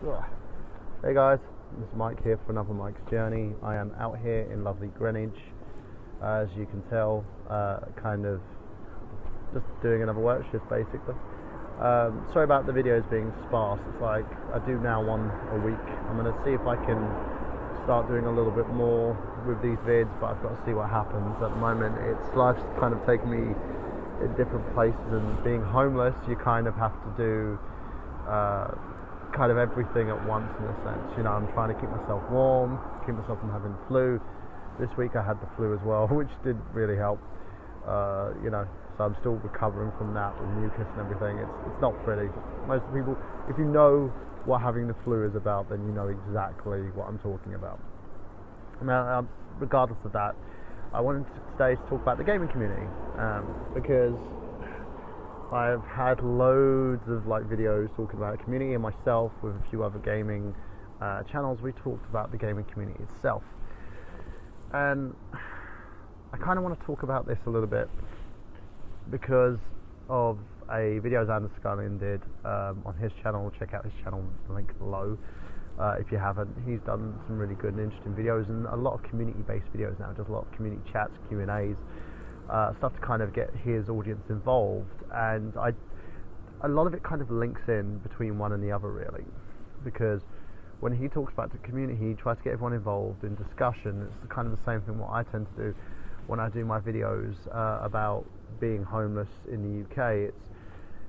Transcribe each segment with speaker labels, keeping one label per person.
Speaker 1: Ugh. Hey guys, this is Mike here for another Mike's Journey. I am out here in lovely Greenwich, as you can tell, kind of just doing another work shift basically. Sorry about the videos being sparse. It's like I do now one a week. I'm going to see if I can start doing a little bit more with these vids, but I've got to see what happens. At the moment, life's kind of taken me in different places, and being homeless, you kind of have to do kind of everything at once in a sense. You know, I'm trying to keep myself warm, keep myself from having the flu. This week I had the flu as well, which didn't really help. You know, so I'm still recovering from that with mucus and everything. It's not pretty. Most people, if you know what having the flu is about, then you know exactly what I'm talking about. Now, regardless of that, I wanted today to talk about the gaming community, because I've had loads of videos talking about the community, and myself with a few other gaming channels, we talked about the gaming community itself. And I kind of want to talk about this a little bit because of a video Xanders did on his channel. Check out his channel, link below if you haven't. He's done some really good and interesting videos, and a lot of community-based videos now. Does a lot of community chats, Q&As, stuff to kind of get his audience involved. And a lot of it kind of links in between one and the other, really, because when he talks about the community, he tries to get everyone involved in discussion. It's kind of the same thing what I tend to do when I do my videos about being homeless in the UK.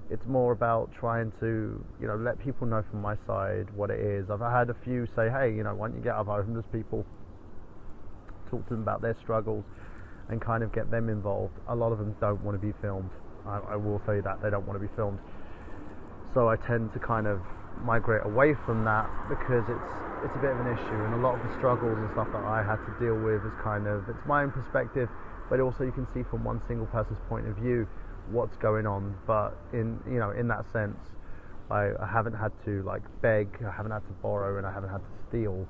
Speaker 1: It's more about trying to, you know, let people know from my side what it is. I've had a few say, hey, you know, why don't you get other homeless people, talk to them about their struggles, and kind of get them involved. A lot of them don't want to be filmed. I will tell you that they don't want to be filmed. So I tend to kind of migrate away from that, because it's a bit of an issue, and a lot of the struggles and stuff that I had to deal with is kind of, it's my own perspective, but also you can see from one single person's point of view what's going on. But in that sense, I haven't had to beg, I haven't had to borrow, and I haven't had to steal.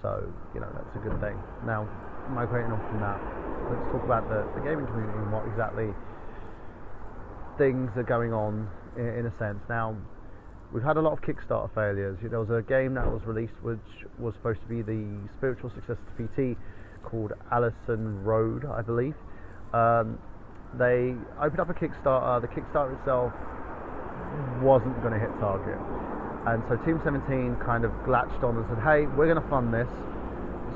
Speaker 1: So you know, that's a good thing. Now, migrating on from that, let's talk about the gaming community and what exactly things are going on in a sense. Now, we've had a lot of Kickstarter failures. There was a game that was released which was supposed to be the spiritual successor to PT, called Alison Roads, I believe. They opened up a Kickstarter. The Kickstarter itself wasn't going to hit target, and so Team 17 kind of latched on and said, hey, we're going to fund this.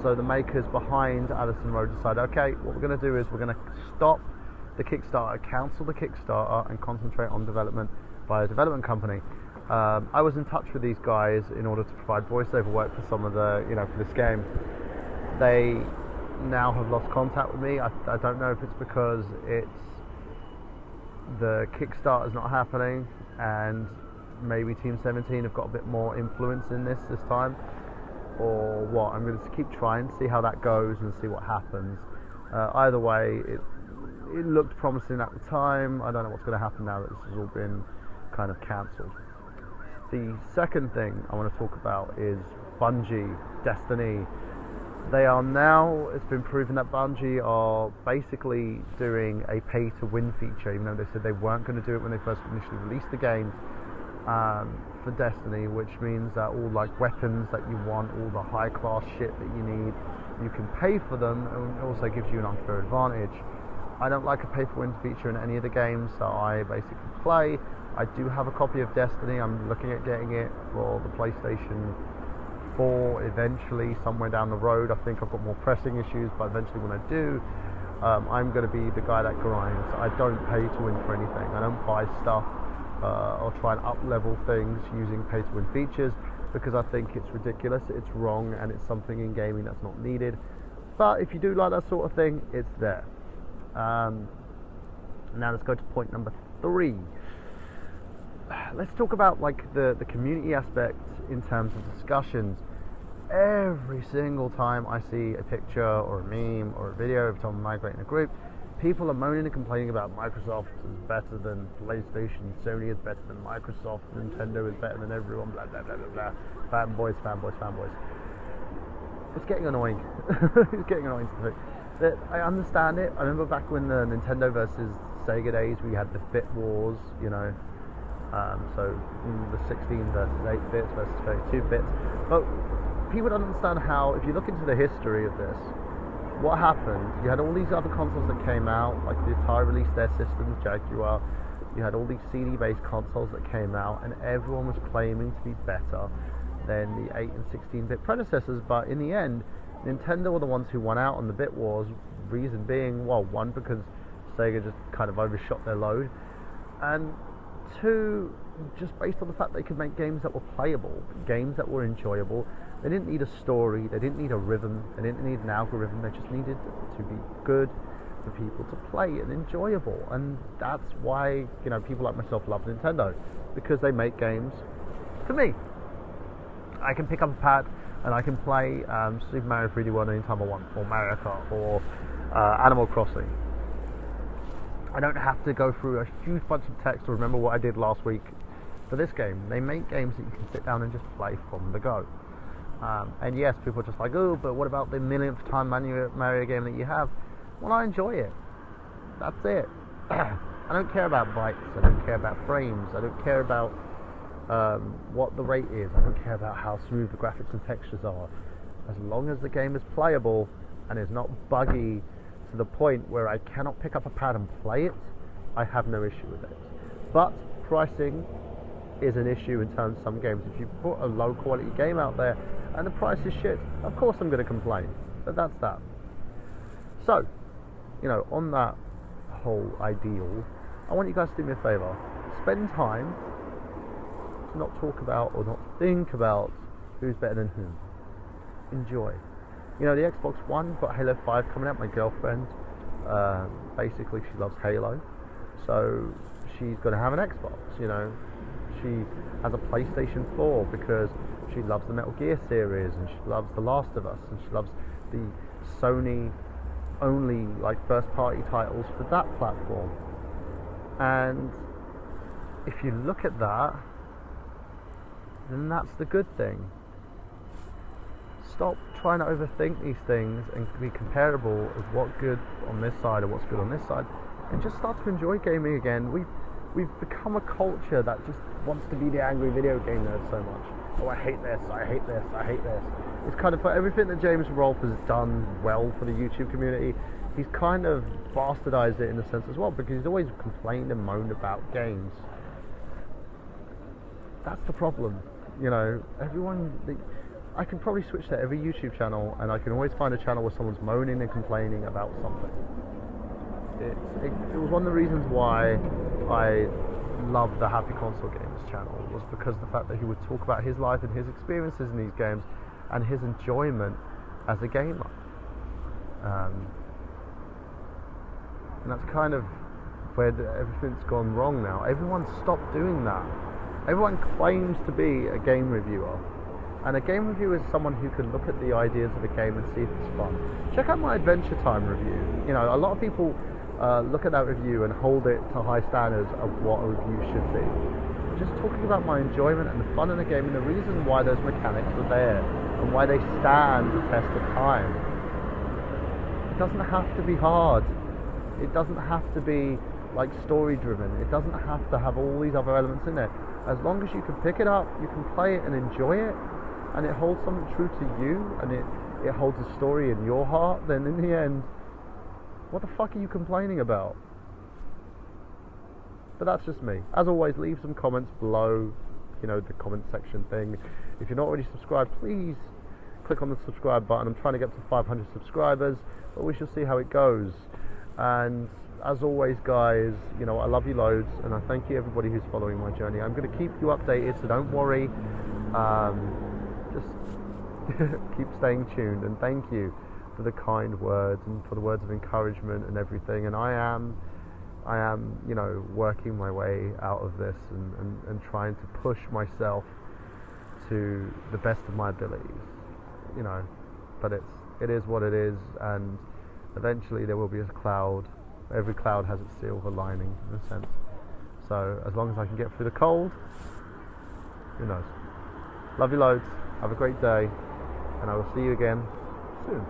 Speaker 1: So the makers behind Alison Roads decided, okay, what we're going to do is we're going to stop the Kickstarter, cancel the Kickstarter, and concentrate on development by a development company. I was in touch with these guys in order to provide voiceover work for some of the, for this game. They now have lost contact with me. I don't know if it's because the Kickstarter is not happening, and maybe Team 17 have got a bit more influence in this time, or what. I'm going to keep trying, see how that goes, and see what happens. Either way, it looked promising at the time. I don't know what's going to happen now that this has all been kind of cancelled. The second thing I want to talk about is Bungie, Destiny. They are now, it's been proven that Bungie are basically doing a pay-to-win feature, even though they said they weren't going to do it when they first initially released the game, for Destiny, which means that all weapons that you want, all the high-class shit that you need, you can pay for them, and it also gives you an unfair advantage. I don't like a pay-for-win feature in any of the games that I basically play. I do have a copy of Destiny. I'm looking at getting it for the PlayStation 4 eventually, somewhere down the road. I think I've got more pressing issues, but eventually when I do, I'm going to be the guy that grinds. I don't pay to win for anything. I don't buy stuff or try and up-level things using pay-to-win features, because I think it's ridiculous, it's wrong, and it's something in gaming that's not needed. But if you do like that sort of thing, it's there. Now let's go to point number 3. Let's talk about the community aspect in terms of discussions. Every single time I see a picture or a meme or a video of someone migrating a group, people are moaning and complaining about Microsoft is better than PlayStation, Sony is better than Microsoft, Nintendo is better than everyone, blah blah blah blah blah. Fanboys. It's getting annoying. It's getting annoying to think. But I understand it. I remember back when the Nintendo versus Sega days, we had the Fit Wars, So the 16 versus 8 bits versus 32 bits. But people don't understand how, if you look into the history of this, what happened, you had all these other consoles that came out, like the Atari released their systems, Jaguar, you had all these CD-based consoles that came out, and everyone was claiming to be better than the 8 and 16-bit predecessors, but in the end, Nintendo were the ones who won out on the bit wars, reason being, well, one, because Sega just kind of overshot their load, and two, just based on the fact they could make games that were playable, games that were enjoyable. They didn't need a story, they didn't need a rhythm, they didn't need an algorithm, they just needed to be good for people to play and enjoyable. And that's why, you know, people like myself love Nintendo, because they make games for me. I can pick up a pad and I can play Super Mario 3D World anytime I want, or Mario Kart, or Animal Crossing. I don't have to go through a huge bunch of text to remember what I did last week for this game. They make games that you can sit down and just play from the go. And yes, people are just like, oh, but what about the millionth time Mario game that you have? Well, I enjoy it. That's it. I don't care about bytes. I don't care about frames. I don't care about what the rate is. I don't care about how smooth the graphics and textures are. As long as the game is playable and is not buggy to the point where I cannot pick up a pad and play it, I have no issue with it. But pricing is an issue in terms of some games. If you put a low quality game out there and the price is shit, of course I'm going to complain. But that's that. So, you know, on that whole ideal, I want you guys to do me a favour. Spend time to not talk about or not think about who's better than whom. Enjoy. You know, the Xbox One got Halo 5 coming out. My girlfriend, basically she loves Halo, so she's going to have an Xbox, you know. She has a PlayStation 4 because she loves the Metal Gear series, and she loves The Last of Us, and she loves the Sony only, like, first party titles for that platform. And if you look at that, then that's the good thing. Stop trying to overthink these things and be comparable of what's good on this side or what's good on this side, and just start to enjoy gaming again. We've become a culture that just wants to be the angry video game nerd so much. Oh, I hate this, I hate this, I hate this. It's kind of, for everything that James Rolfe has done well for the YouTube community, he's kind of bastardized it in a sense as well, because he's always complained and moaned about games. That's the problem. You know, I can probably switch to every YouTube channel and I can always find a channel where someone's moaning and complaining about something. It was one of the reasons why I loved the Happy Console Games channel, was because of the fact that he would talk about his life and his experiences in these games and his enjoyment as a gamer. And that's kind of where everything's gone wrong now. Everyone's stopped doing that. Everyone claims to be a game reviewer, and a game reviewer is someone who can look at the ideas of a game and see if it's fun. Check out my Adventure Time review. You know, a lot of people look at that review and hold it to high standards of what a review should be. Just talking about my enjoyment and the fun in the game and the reason why those mechanics are there and why they stand the test of time. It doesn't have to be hard. It doesn't have to be like story driven. It doesn't have to have all these other elements in there. As long as you can pick it up, you can play it and enjoy it, and it holds something true to you, and it holds a story in your heart, then in the end, what the fuck are you complaining about? But that's just me. As always, leave some comments below, you know, the comment section thing. If you're not already subscribed, please click on the subscribe button. I'm trying to get to 500 subscribers, but we shall see how it goes. And as always, guys, you know, I love you loads, and I thank you everybody who's following my journey. I'm going to keep you updated, so don't worry. Just keep staying tuned, and thank you for the kind words and for the words of encouragement and everything. And I am, you know, working my way out of this and trying to push myself to the best of my abilities, you know. But it is what it is, and eventually there will be a cloud. Every cloud has its silver lining, in a sense. So as long as I can get through the cold, who knows. Love you loads. Have a great day, and I will see you again soon.